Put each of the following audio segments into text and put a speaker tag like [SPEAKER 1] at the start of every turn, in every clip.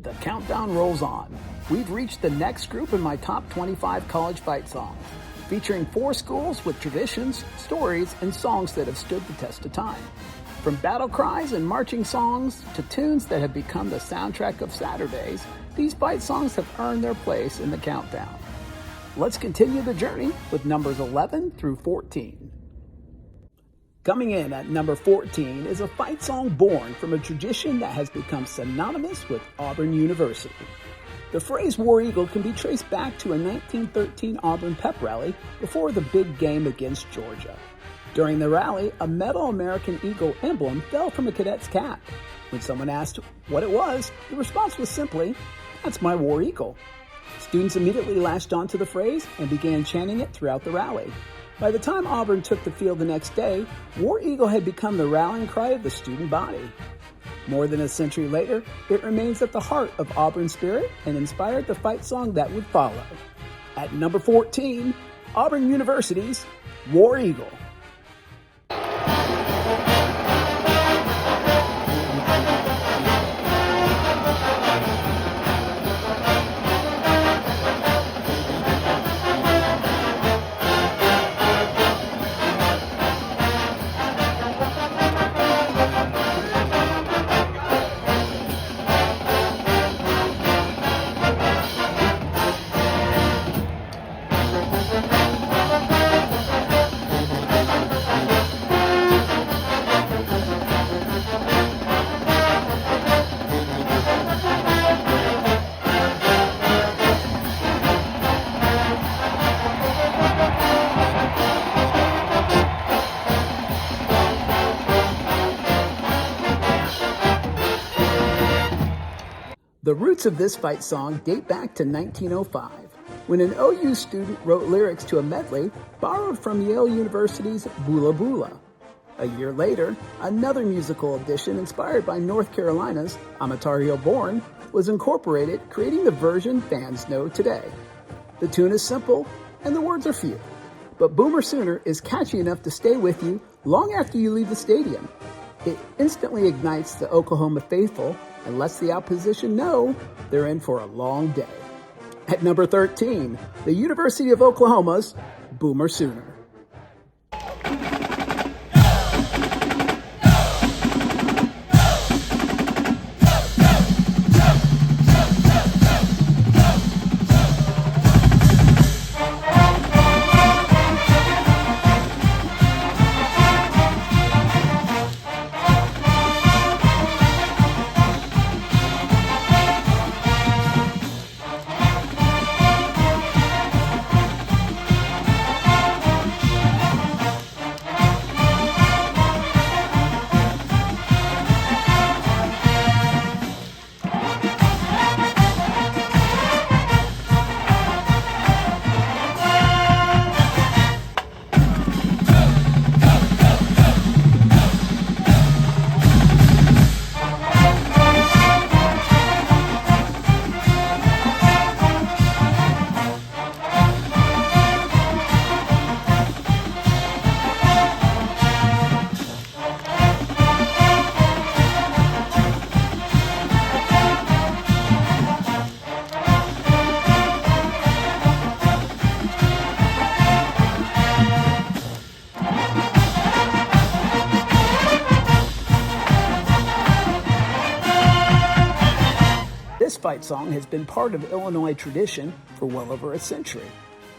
[SPEAKER 1] The countdown rolls on. We've reached the next group in my top 25 college fight songs, featuring 4 schools with traditions, stories, and songs that have stood the test of time. From battle cries and marching songs to tunes that have become the soundtrack of Saturdays, these fight songs have earned their place in the countdown. Let's continue the journey with numbers 11 through 14. Coming in at number 14 is a fight song born from a tradition that has become synonymous with Auburn University. The phrase War Eagle can be traced back to a 1913 Auburn pep rally before the big game against Georgia. During the rally, a metal American Eagle emblem fell from a cadet's cap. When someone asked what it was, the response was simply, "That's my War Eagle." Students immediately latched onto the phrase and began chanting it throughout the rally. By the time Auburn took the field the next day, War Eagle had become the rallying cry of the student body. More than a century later, it remains at the heart of Auburn's spirit and inspired the fight song that would follow. At number 14, Auburn University's War Eagle. The roots of this fight song date back to 1905, when an OU student wrote lyrics to a medley borrowed from Yale University's Bula Bula. A year later, another musical edition inspired by North Carolina's Ontario Born was incorporated, creating the version fans know today. The tune is simple and the words are few, but Boomer Sooner is catchy enough to stay with you long after you leave the stadium. It instantly ignites the Oklahoma faithful and lets the opposition know they're in for a long day. At number 13, the University of Oklahoma's Boomer Sooner. This fight song has been part of Illinois tradition for well over a century,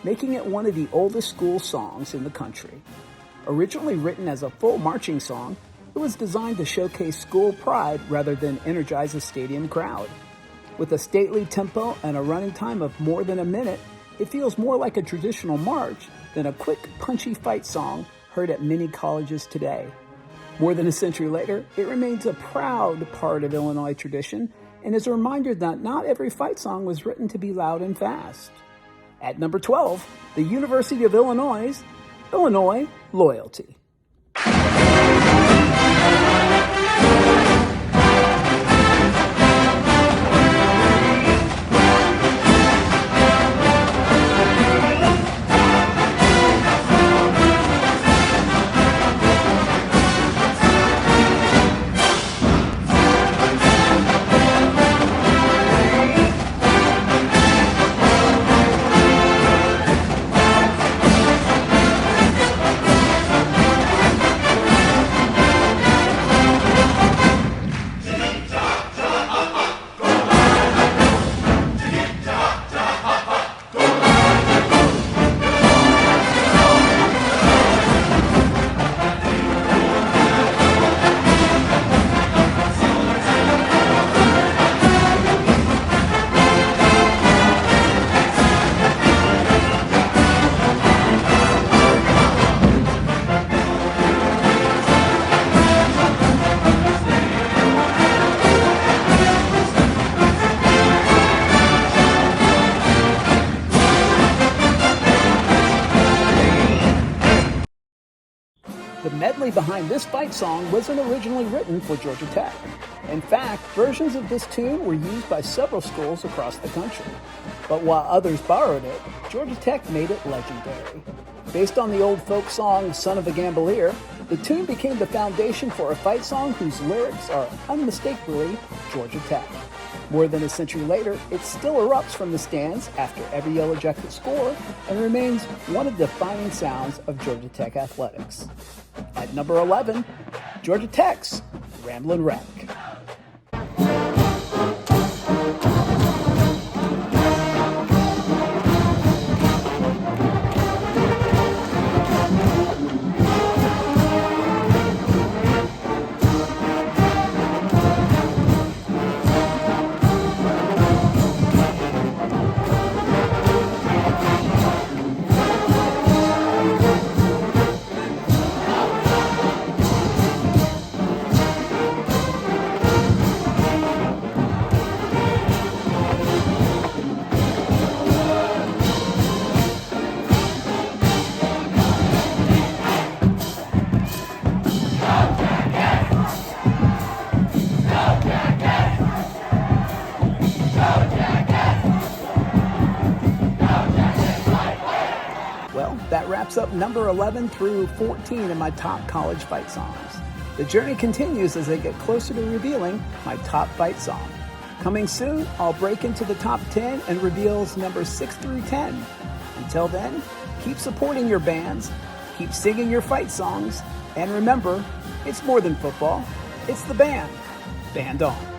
[SPEAKER 1] making it one of the oldest school songs in the country. Originally written as a full marching song, it was designed to showcase school pride rather than energize a stadium crowd. With a stately tempo and a running time of more than a minute, it feels more like a traditional march than a quick, punchy fight song heard at many colleges today. More than a century later, it remains a proud part of Illinois tradition and is a reminder that not every fight song was written to be loud and fast. At number 12, the University of Illinois' Illinois Loyalty. behind this fight song wasn't originally written for Georgia Tech. In fact, versions of this tune were used by several schools across the country. But while others borrowed it, Georgia Tech made it legendary. Based on the old folk song Son of a Gambler, the tune became the foundation for a fight song whose lyrics are unmistakably Georgia Tech. More than a century later, it still erupts from the stands after every Yellow Jacket score and remains one of the defining sounds of Georgia Tech athletics. At number 11, Georgia Tech's Ramblin' Wreck. Well, that wraps up number 11 through 14 in my top college fight songs. The journey continues as I get closer to revealing my top fight song. Coming soon, I'll break into the top 10 and reveals numbers 6 through 10. Until then, keep supporting your bands, keep singing your fight songs, and remember, it's more than football, it's the band. Band on.